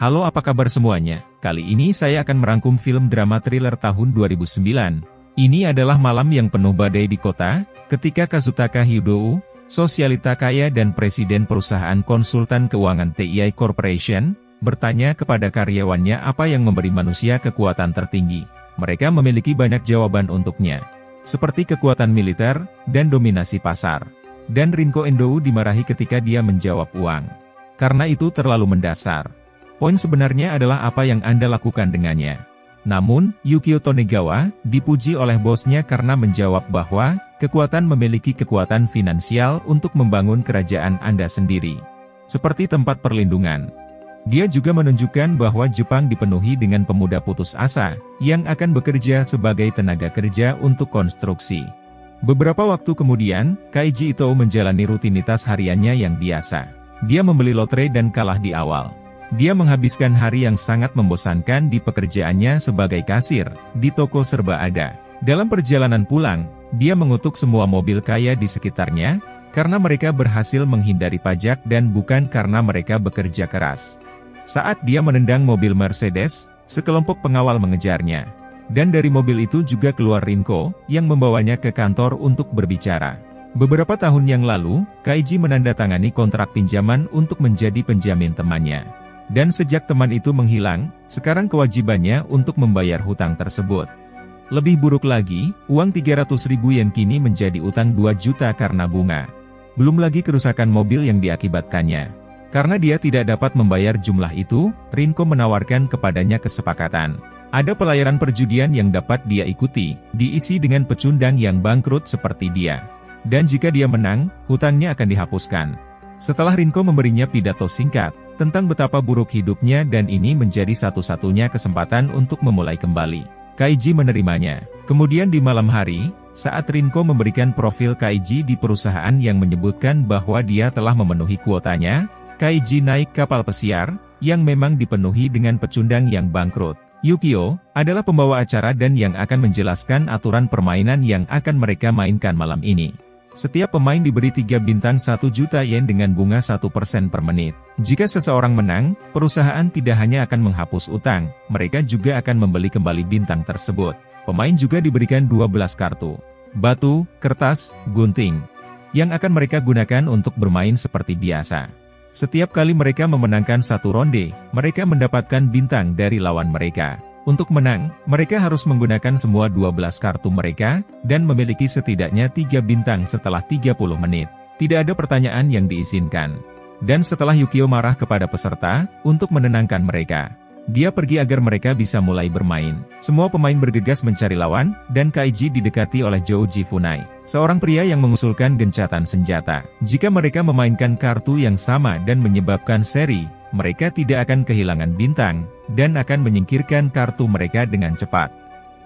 Halo, apa kabar semuanya? Kali ini saya akan merangkum film drama thriller tahun 2009. Ini adalah malam yang penuh badai di kota, ketika Kazutaka Hyudo, sosialita kaya dan presiden perusahaan konsultan keuangan TII Corporation, bertanya kepada karyawannya apa yang memberi manusia kekuatan tertinggi. Mereka memiliki banyak jawaban untuknya, seperti kekuatan militer dan dominasi pasar. Dan Rinko Endo dimarahi ketika dia menjawab uang. Karena itu terlalu mendasar. Poin sebenarnya adalah apa yang Anda lakukan dengannya. Namun, Yukio Tonegawa dipuji oleh bosnya karena menjawab bahwa kekuatan memiliki kekuatan finansial untuk membangun kerajaan Anda sendiri, seperti tempat perlindungan. Dia juga menunjukkan bahwa Jepang dipenuhi dengan pemuda putus asa yang akan bekerja sebagai tenaga kerja untuk konstruksi. Beberapa waktu kemudian, Kaiji Ito menjalani rutinitas hariannya yang biasa. Dia membeli lotre dan kalah di awal. Dia menghabiskan hari yang sangat membosankan di pekerjaannya sebagai kasir di toko serba ada. Dalam perjalanan pulang, dia mengutuk semua mobil kaya di sekitarnya, karena mereka berhasil menghindari pajak dan bukan karena mereka bekerja keras. Saat dia menendang mobil Mercedes, sekelompok pengawal mengejarnya. Dan dari mobil itu juga keluar Rinko, yang membawanya ke kantor untuk berbicara. Beberapa tahun yang lalu, Kaiji menandatangani kontrak pinjaman untuk menjadi penjamin temannya. Dan sejak teman itu menghilang, sekarang kewajibannya untuk membayar hutang tersebut. Lebih buruk lagi, uang 300.000 yen kini menjadi utang 2 juta karena bunga. Belum lagi kerusakan mobil yang diakibatkannya. Karena dia tidak dapat membayar jumlah itu, Rinko menawarkan kepadanya kesepakatan. Ada pelayaran perjudian yang dapat dia ikuti, diisi dengan pecundang yang bangkrut seperti dia. Dan jika dia menang, hutangnya akan dihapuskan. Setelah Rinko memberinya pidato singkat tentang betapa buruk hidupnya dan ini menjadi satu-satunya kesempatan untuk memulai kembali, Kaiji menerimanya. Kemudian di malam hari, saat Rinko memberikan profil Kaiji di perusahaan yang menyebutkan bahwa dia telah memenuhi kuotanya, Kaiji naik kapal pesiar, yang memang dipenuhi dengan pecundang yang bangkrut. Yukio adalah pembawa acara dan yang akan menjelaskan aturan permainan yang akan mereka mainkan malam ini. Setiap pemain diberi 3 bintang 1 juta yen dengan bunga 1% per menit. Jika seseorang menang, perusahaan tidak hanya akan menghapus utang, mereka juga akan membeli kembali bintang tersebut. Pemain juga diberikan 12 kartu, batu, kertas, gunting, yang akan mereka gunakan untuk bermain seperti biasa. Setiap kali mereka memenangkan satu ronde, mereka mendapatkan bintang dari lawan mereka. Untuk menang, mereka harus menggunakan semua 12 kartu mereka, dan memiliki setidaknya 3 bintang setelah 30 menit. Tidak ada pertanyaan yang diizinkan. Dan setelah Yukio marah kepada peserta, untuk menenangkan mereka, dia pergi agar mereka bisa mulai bermain. Semua pemain bergegas mencari lawan, dan Kaiji didekati oleh Jouji Funai, seorang pria yang mengusulkan gencatan senjata. Jika mereka memainkan kartu yang sama dan menyebabkan seri, mereka tidak akan kehilangan bintang, dan akan menyingkirkan kartu mereka dengan cepat,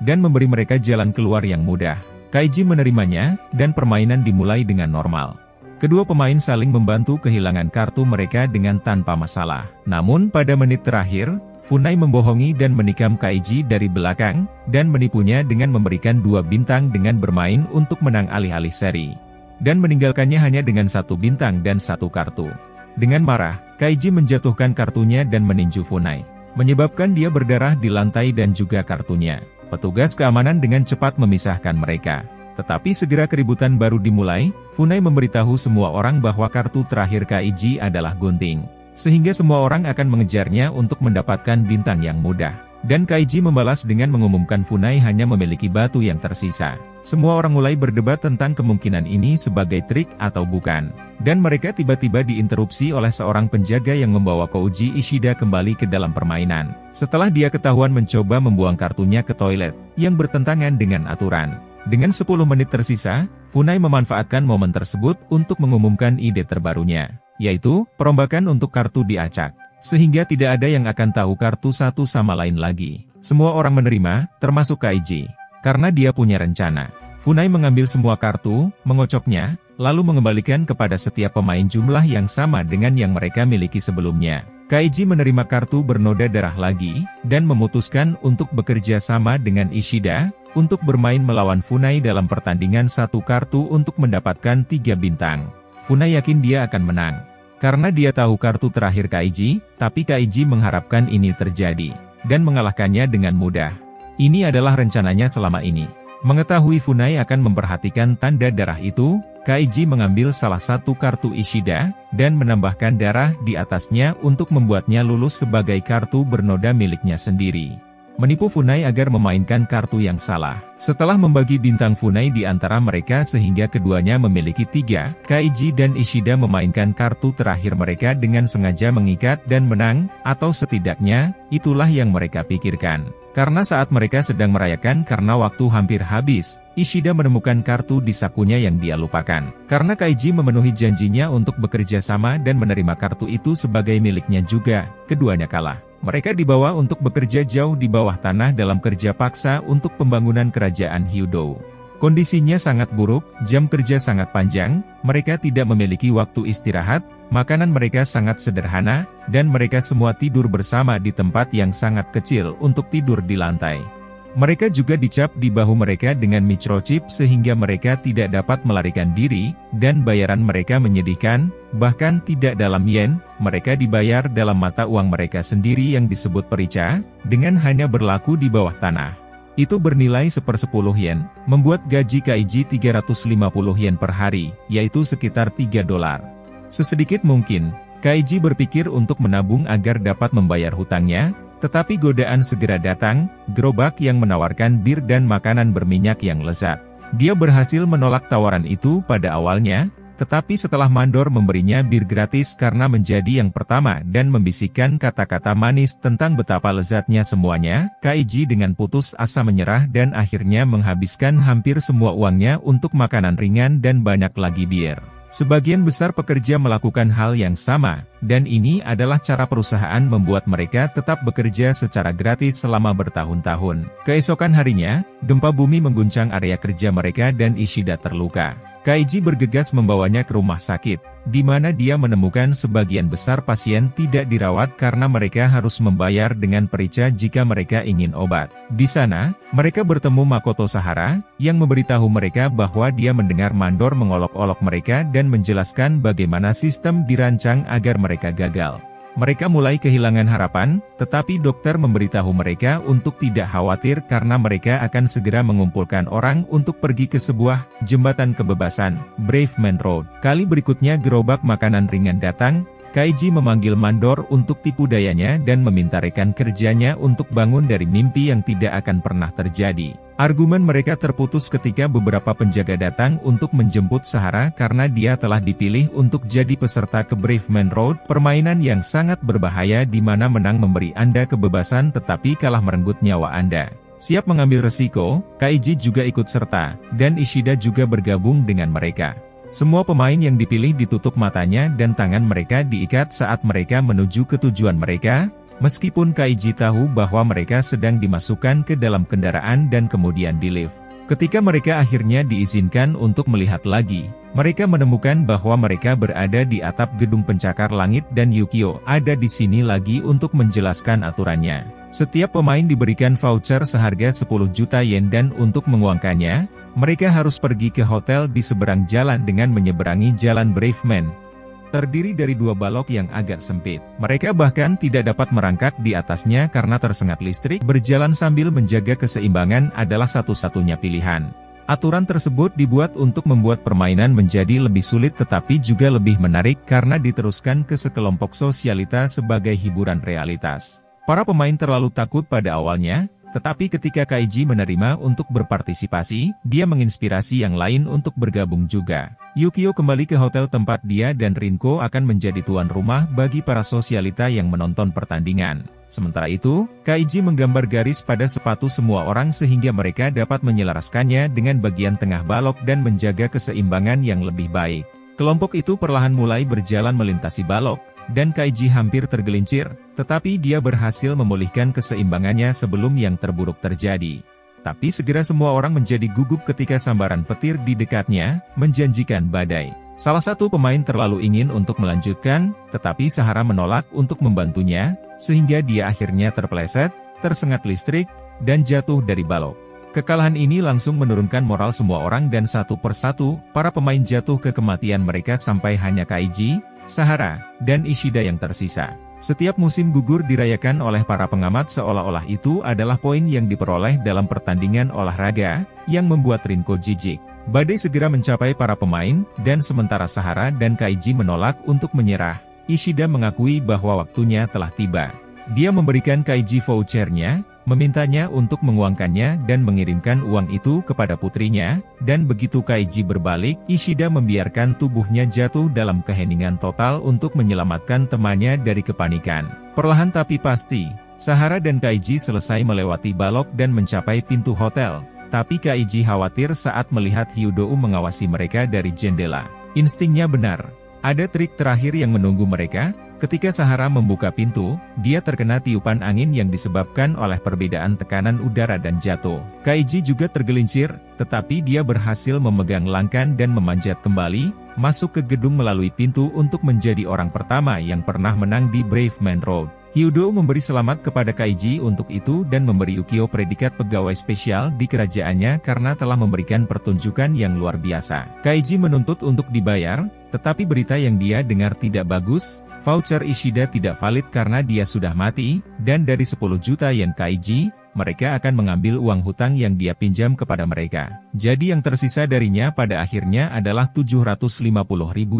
dan memberi mereka jalan keluar yang mudah. Kaiji menerimanya, dan permainan dimulai dengan normal. Kedua pemain saling membantu kehilangan kartu mereka dengan tanpa masalah. Namun pada menit terakhir, Funai membohongi dan menikam Kaiji dari belakang, dan menipunya dengan memberikan 2 bintang dengan bermain untuk menang alih-alih seri. Dan meninggalkannya hanya dengan 1 bintang dan 1 kartu. Dengan marah, Kaiji menjatuhkan kartunya dan meninju Funai, menyebabkan dia berdarah di lantai dan juga kartunya. Petugas keamanan dengan cepat memisahkan mereka. Tetapi segera keributan baru dimulai. Funai memberitahu semua orang bahwa kartu terakhir Kaiji adalah gunting, sehingga semua orang akan mengejarnya untuk mendapatkan bintang yang mudah. Dan Kaiji membalas dengan mengumumkan Funai hanya memiliki batu yang tersisa. Semua orang mulai berdebat tentang kemungkinan ini sebagai trik atau bukan. Dan mereka tiba-tiba diinterupsi oleh seorang penjaga yang membawa Kouji Ishida kembali ke dalam permainan. Setelah dia ketahuan mencoba membuang kartunya ke toilet, yang bertentangan dengan aturan. Dengan 10 menit tersisa, Funai memanfaatkan momen tersebut untuk mengumumkan ide terbarunya, yaitu perombakan untuk kartu diacak. Sehingga tidak ada yang akan tahu kartu satu sama lain lagi. Semua orang menerima, termasuk Kaiji, karena dia punya rencana. Funai mengambil semua kartu, mengocoknya, lalu mengembalikan kepada setiap pemain jumlah yang sama dengan yang mereka miliki sebelumnya. Kaiji menerima kartu bernoda darah lagi, dan memutuskan untuk bekerja sama dengan Ishida, untuk bermain melawan Funai dalam pertandingan 1 kartu untuk mendapatkan 3 bintang. Funai yakin dia akan menang. Karena dia tahu kartu terakhir Kaiji, tapi Kaiji mengharapkan ini terjadi, dan mengalahkannya dengan mudah. Ini adalah rencananya selama ini. Mengetahui Funai akan memperhatikan tanda darah itu, Kaiji mengambil salah satu kartu Ishida, dan menambahkan darah di atasnya untuk membuatnya lulus sebagai kartu bernoda miliknya sendiri. Menipu Funai agar memainkan kartu yang salah. Setelah membagi bintang Funai di antara mereka sehingga keduanya memiliki 3, Kaiji dan Ishida memainkan kartu terakhir mereka dengan sengaja mengikat dan menang, atau setidaknya, itulah yang mereka pikirkan. Karena saat mereka sedang merayakan karena waktu hampir habis, Ishida menemukan kartu di sakunya yang dia lupakan. Karena Kaiji memenuhi janjinya untuk bekerja sama dan menerima kartu itu sebagai miliknya juga, keduanya kalah. Mereka dibawa untuk bekerja jauh di bawah tanah dalam kerja paksa untuk pembangunan kerajaan Hyudo. Kondisinya sangat buruk, jam kerja sangat panjang, mereka tidak memiliki waktu istirahat, makanan mereka sangat sederhana, dan mereka semua tidur bersama di tempat yang sangat kecil untuk tidur di lantai. Mereka juga dicap di bahu mereka dengan microchip sehingga mereka tidak dapat melarikan diri, dan bayaran mereka menyedihkan, bahkan tidak dalam yen, mereka dibayar dalam mata uang mereka sendiri yang disebut perica, dengan hanya berlaku di bawah tanah. Itu bernilai 1/10 yen, membuat gaji Kaiji 350 yen per hari, yaitu sekitar $3. Sesedikit mungkin, Kaiji berpikir untuk menabung agar dapat membayar hutangnya, tetapi godaan segera datang, gerobak yang menawarkan bir dan makanan berminyak yang lezat. Dia berhasil menolak tawaran itu pada awalnya, tetapi setelah mandor memberinya bir gratis karena menjadi yang pertama dan membisikkan kata-kata manis tentang betapa lezatnya semuanya, Kaiji dengan putus asa menyerah dan akhirnya menghabiskan hampir semua uangnya untuk makanan ringan dan banyak lagi bir. Sebagian besar pekerja melakukan hal yang sama, dan ini adalah cara perusahaan membuat mereka tetap bekerja secara gratis selama bertahun-tahun. Keesokan harinya, gempa bumi mengguncang area kerja mereka dan Ishida terluka. Kaiji bergegas membawanya ke rumah sakit, di mana dia menemukan sebagian besar pasien tidak dirawat karena mereka harus membayar dengan perica jika mereka ingin obat. Di sana, mereka bertemu Makoto Sahara, yang memberitahu mereka bahwa dia mendengar mandor mengolok-olok mereka dan menjelaskan bagaimana sistem dirancang agar mereka gagal. Mereka mulai kehilangan harapan, tetapi dokter memberitahu mereka untuk tidak khawatir karena mereka akan segera mengumpulkan orang untuk pergi ke sebuah jembatan kebebasan, Brave Man Road. Kali berikutnya gerobak makanan ringan datang, Kaiji memanggil mandor untuk tipu dayanya dan meminta rekan kerjanya untuk bangun dari mimpi yang tidak akan pernah terjadi. Argumen mereka terputus ketika beberapa penjaga datang untuk menjemput Sahara karena dia telah dipilih untuk jadi peserta ke Brave Man Road, permainan yang sangat berbahaya di mana menang memberi Anda kebebasan tetapi kalah merenggut nyawa Anda. Siap mengambil resiko, Kaiji juga ikut serta, dan Ishida juga bergabung dengan mereka. Semua pemain yang dipilih ditutup matanya dan tangan mereka diikat saat mereka menuju ke tujuan mereka, meskipun Kaiji tahu bahwa mereka sedang dimasukkan ke dalam kendaraan dan kemudian di lift. Ketika mereka akhirnya diizinkan untuk melihat lagi, mereka menemukan bahwa mereka berada di atap gedung pencakar langit dan Yukio ada di sini lagi untuk menjelaskan aturannya. Setiap pemain diberikan voucher seharga 10 juta yen dan untuk menguangkannya, mereka harus pergi ke hotel di seberang jalan dengan menyeberangi jalan Brave Man. Terdiri dari 2 balok yang agak sempit. Mereka bahkan tidak dapat merangkak di atasnya karena tersengat listrik. Berjalan sambil menjaga keseimbangan adalah satu-satunya pilihan. Aturan tersebut dibuat untuk membuat permainan menjadi lebih sulit tetapi juga lebih menarik karena diteruskan ke sekelompok sosialita sebagai hiburan realitas. Para pemain terlalu takut pada awalnya, tetapi ketika Kaiji menerima untuk berpartisipasi, dia menginspirasi yang lain untuk bergabung juga. Yukio kembali ke hotel tempat dia dan Rinko akan menjadi tuan rumah bagi para sosialita yang menonton pertandingan. Sementara itu, Kaiji menggambar garis pada sepatu semua orang sehingga mereka dapat menyelaraskannya dengan bagian tengah balok dan menjaga keseimbangan yang lebih baik. Kelompok itu perlahan mulai berjalan melintasi balok, dan Kaiji hampir tergelincir, tetapi dia berhasil memulihkan keseimbangannya sebelum yang terburuk terjadi. Tapi segera semua orang menjadi gugup ketika sambaran petir di dekatnya, menjanjikan badai. Salah satu pemain terlalu ingin untuk melanjutkan, tetapi Sahara menolak untuk membantunya, sehingga dia akhirnya terpeleset, tersengat listrik, dan jatuh dari balok. Kekalahan ini langsung menurunkan moral semua orang dan satu persatu, para pemain jatuh ke kematian mereka sampai hanya Kaiji, Sahara, dan Ishida yang tersisa. Setiap musim gugur dirayakan oleh para pengamat seolah-olah itu adalah poin yang diperoleh dalam pertandingan olahraga, yang membuat Rinko jijik. Badai segera mencapai para pemain, dan sementara Sahara dan Kaiji menolak untuk menyerah, Ishida mengakui bahwa waktunya telah tiba. Dia memberikan Kaiji vouchernya, memintanya untuk menguangkannya dan mengirimkan uang itu kepada putrinya, dan begitu Kaiji berbalik, Ishida membiarkan tubuhnya jatuh dalam keheningan total untuk menyelamatkan temannya dari kepanikan. Perlahan tapi pasti, Sahara dan Kaiji selesai melewati balok dan mencapai pintu hotel, tapi Kaiji khawatir saat melihat Hyudo mengawasi mereka dari jendela. Instingnya benar. Ada trik terakhir yang menunggu mereka. Ketika Sahara membuka pintu, dia terkena tiupan angin yang disebabkan oleh perbedaan tekanan udara dan jatuh. Kaiji juga tergelincir, tetapi dia berhasil memegang langkan dan memanjat kembali, masuk ke gedung melalui pintu untuk menjadi orang pertama yang pernah menang di Brave Man Road. Hyudo memberi selamat kepada Kaiji untuk itu dan memberi Yukio predikat pegawai spesial di kerajaannya karena telah memberikan pertunjukan yang luar biasa. Kaiji menuntut untuk dibayar, tetapi berita yang dia dengar tidak bagus. Voucher Ishida tidak valid karena dia sudah mati, dan dari 10 juta yen Kaiji, mereka akan mengambil uang hutang yang dia pinjam kepada mereka. Jadi yang tersisa darinya pada akhirnya adalah 750.000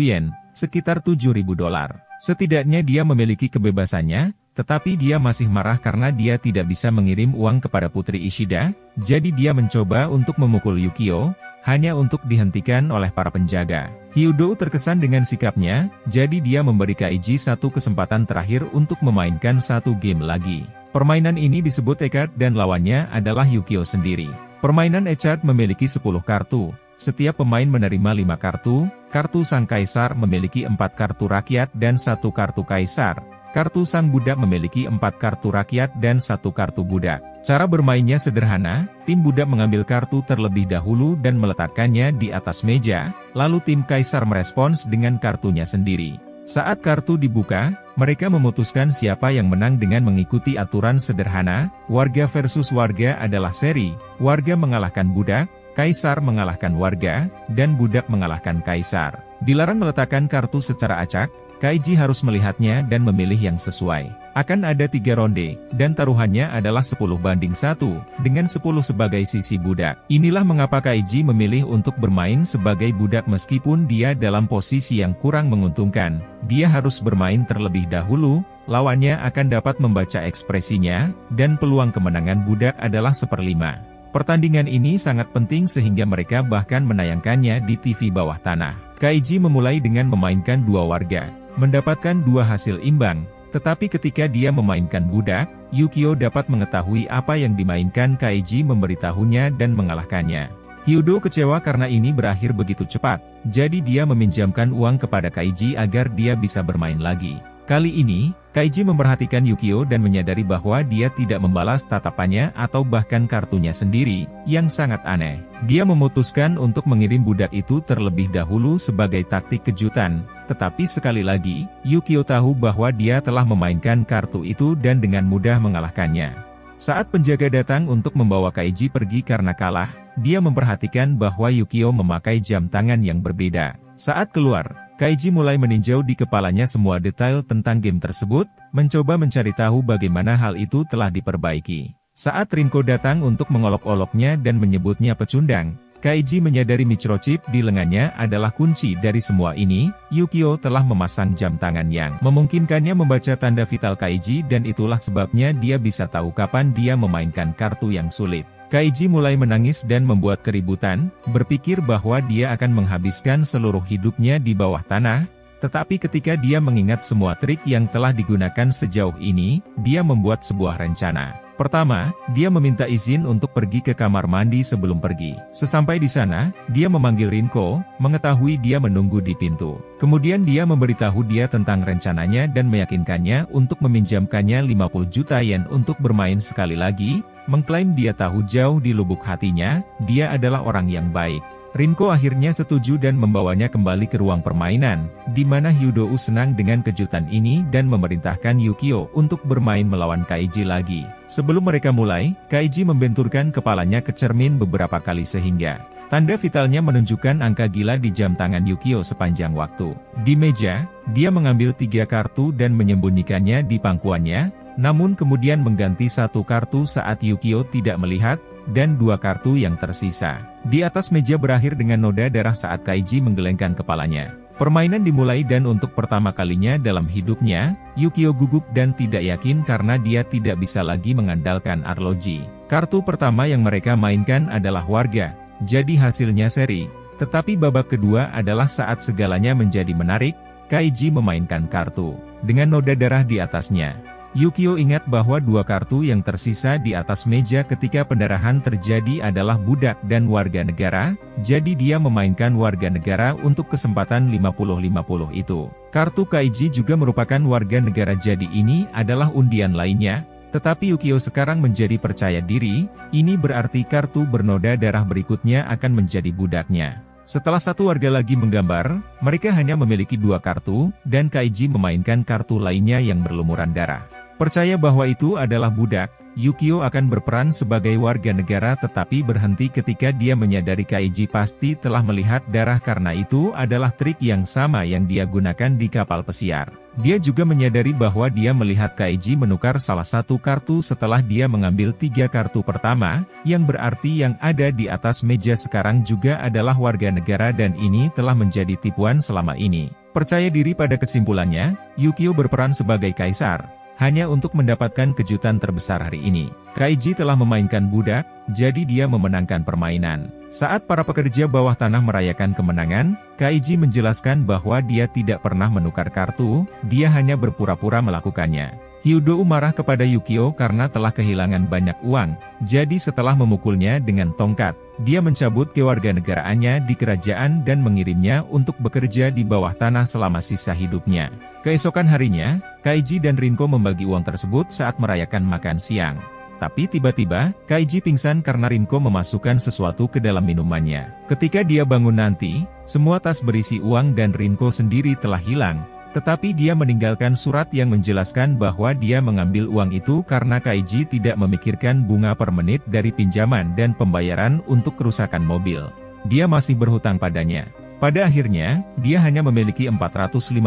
yen, sekitar 7.000 dolar. Setidaknya dia memiliki kebebasannya, tetapi dia masih marah karena dia tidak bisa mengirim uang kepada putri Ishida, jadi dia mencoba untuk memukul Yukio, hanya untuk dihentikan oleh para penjaga. Hyudo terkesan dengan sikapnya, jadi dia memberi Kaiji satu kesempatan terakhir untuk memainkan satu game lagi. Permainan ini disebut e-card dan lawannya adalah Yukio sendiri. Permainan e-card memiliki 10 kartu, setiap pemain menerima 5 kartu, kartu sang kaisar memiliki 4 kartu rakyat dan 1 kartu kaisar. Kartu sang budak memiliki 4 kartu rakyat dan 1 kartu budak. Cara bermainnya sederhana, tim budak mengambil kartu terlebih dahulu dan meletakkannya di atas meja, lalu tim kaisar merespons dengan kartunya sendiri. Saat kartu dibuka, mereka memutuskan siapa yang menang dengan mengikuti aturan sederhana, warga versus warga adalah seri, warga mengalahkan budak, kaisar mengalahkan warga, dan budak mengalahkan kaisar. Dilarang meletakkan kartu secara acak, Kaiji harus melihatnya dan memilih yang sesuai. Akan ada 3 ronde, dan taruhannya adalah 10-1, dengan 10 sebagai sisi budak. Inilah mengapa Kaiji memilih untuk bermain sebagai budak meskipun dia dalam posisi yang kurang menguntungkan. Dia harus bermain terlebih dahulu, lawannya akan dapat membaca ekspresinya, dan peluang kemenangan budak adalah 1/5. Pertandingan ini sangat penting sehingga mereka bahkan menayangkannya di TV bawah tanah. Kaiji memulai dengan memainkan 2 warga, mendapatkan 2 hasil imbang, tetapi ketika dia memainkan budak, Yukio dapat mengetahui apa yang dimainkan Kaiji memberitahunya dan mengalahkannya. Hyudo kecewa karena ini berakhir begitu cepat, jadi dia meminjamkan uang kepada Kaiji agar dia bisa bermain lagi. Kali ini, Kaiji memperhatikan Yukio dan menyadari bahwa dia tidak membalas tatapannya atau bahkan kartunya sendiri, yang sangat aneh. Dia memutuskan untuk mengirim budak itu terlebih dahulu sebagai taktik kejutan, tetapi sekali lagi, Yukio tahu bahwa dia telah memainkan kartu itu dan dengan mudah mengalahkannya. Saat penjaga datang untuk membawa Kaiji pergi karena kalah, dia memperhatikan bahwa Yukio memakai jam tangan yang berbeda. Saat keluar, Kaiji mulai meninjau di kepalanya semua detail tentang game tersebut, mencoba mencari tahu bagaimana hal itu telah diperbaiki. Saat Rinko datang untuk mengolok-oloknya dan menyebutnya pecundang, Kaiji menyadari microchip di lengannya adalah kunci dari semua ini. Yukio telah memasang jam tangan yang memungkinkannya membaca tanda vital Kaiji dan itulah sebabnya dia bisa tahu kapan dia memainkan kartu yang sulit. Kaiji mulai menangis dan membuat keributan, berpikir bahwa dia akan menghabiskan seluruh hidupnya di bawah tanah, tetapi ketika dia mengingat semua trik yang telah digunakan sejauh ini, dia membuat sebuah rencana. Pertama, dia meminta izin untuk pergi ke kamar mandi sebelum pergi. Sesampai di sana, dia memanggil Rinko, mengetahui dia menunggu di pintu. Kemudian dia memberitahu dia tentang rencananya dan meyakinkannya untuk meminjamkannya 50 juta yen untuk bermain sekali lagi, mengklaim dia tahu jauh di lubuk hatinya, dia adalah orang yang baik. Rinko akhirnya setuju dan membawanya kembali ke ruang permainan, di mana Hyudo senang dengan kejutan ini dan memerintahkan Yukio untuk bermain melawan Kaiji lagi. Sebelum mereka mulai, Kaiji membenturkan kepalanya ke cermin beberapa kali sehingga Tanda vitalnya menunjukkan angka gila di jam tangan Yukio sepanjang waktu. Di meja, dia mengambil 3 kartu dan menyembunyikannya di pangkuannya, namun kemudian mengganti 1 kartu saat Yukio tidak melihat, dan 2 kartu yang tersisa. Di atas meja berakhir dengan noda darah saat Kaiji menggelengkan kepalanya. Permainan dimulai dan untuk pertama kalinya dalam hidupnya, Yukio gugup dan tidak yakin karena dia tidak bisa lagi mengandalkan arloji. Kartu pertama yang mereka mainkan adalah warga, jadi hasilnya seri. Tetapi babak kedua adalah saat segalanya menjadi menarik, Kaiji memainkan kartu dengan noda darah di atasnya. Yukio ingat bahwa 2 kartu yang tersisa di atas meja ketika pendarahan terjadi adalah budak dan warga negara, jadi dia memainkan warga negara untuk kesempatan 50-50 itu. Kartu Kaiji juga merupakan warga negara, jadi ini adalah undian lainnya, tetapi Yukio sekarang menjadi percaya diri, ini berarti kartu bernoda darah berikutnya akan menjadi budaknya. Setelah 1 warga lagi menggambar, mereka hanya memiliki 2 kartu, dan Kaiji memainkan kartu lainnya yang berlumuran darah. Percaya bahwa itu adalah budak, Yukio akan berperan sebagai warga negara tetapi berhenti ketika dia menyadari Kaiji pasti telah melihat darah karena itu adalah trik yang sama yang dia gunakan di kapal pesiar. Dia juga menyadari bahwa dia melihat Kaiji menukar salah 1 kartu setelah dia mengambil 3 kartu pertama, yang berarti yang ada di atas meja sekarang juga adalah warga negara dan ini telah menjadi tipuan selama ini. Percaya diri pada kesimpulannya, Yukio berperan sebagai kaisar. Hanya untuk mendapatkan kejutan terbesar hari ini. Kaiji telah memainkan budak, jadi dia memenangkan permainan. Saat para pekerja bawah tanah merayakan kemenangan, Kaiji menjelaskan bahwa dia tidak pernah menukar kartu, dia hanya berpura-pura melakukannya. Hyudo marah kepada Yukio karena telah kehilangan banyak uang, jadi setelah memukulnya dengan tongkat, dia mencabut kewarganegaraannya di kerajaan dan mengirimnya untuk bekerja di bawah tanah selama sisa hidupnya. Keesokan harinya, Kaiji dan Rinko membagi uang tersebut saat merayakan makan siang. Tapi tiba-tiba, Kaiji pingsan karena Rinko memasukkan sesuatu ke dalam minumannya. Ketika dia bangun nanti, semua tas berisi uang dan Rinko sendiri telah hilang. Tetapi dia meninggalkan surat yang menjelaskan bahwa dia mengambil uang itu karena Kaiji tidak memikirkan bunga per menit dari pinjaman dan pembayaran untuk kerusakan mobil. Dia masih berhutang padanya. Pada akhirnya, dia hanya memiliki 450.000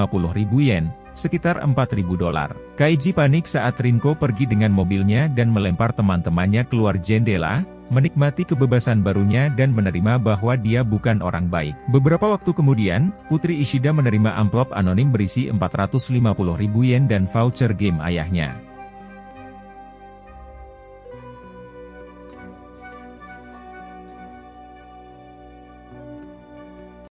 yen, sekitar $4.000. Kaiji panik saat Rinko pergi dengan mobilnya dan melempar teman-temannya keluar jendela, menikmati kebebasan barunya dan menerima bahwa dia bukan orang baik. Beberapa waktu kemudian, Putri Ishida menerima amplop anonim berisi 450.000 yen dan voucher game ayahnya.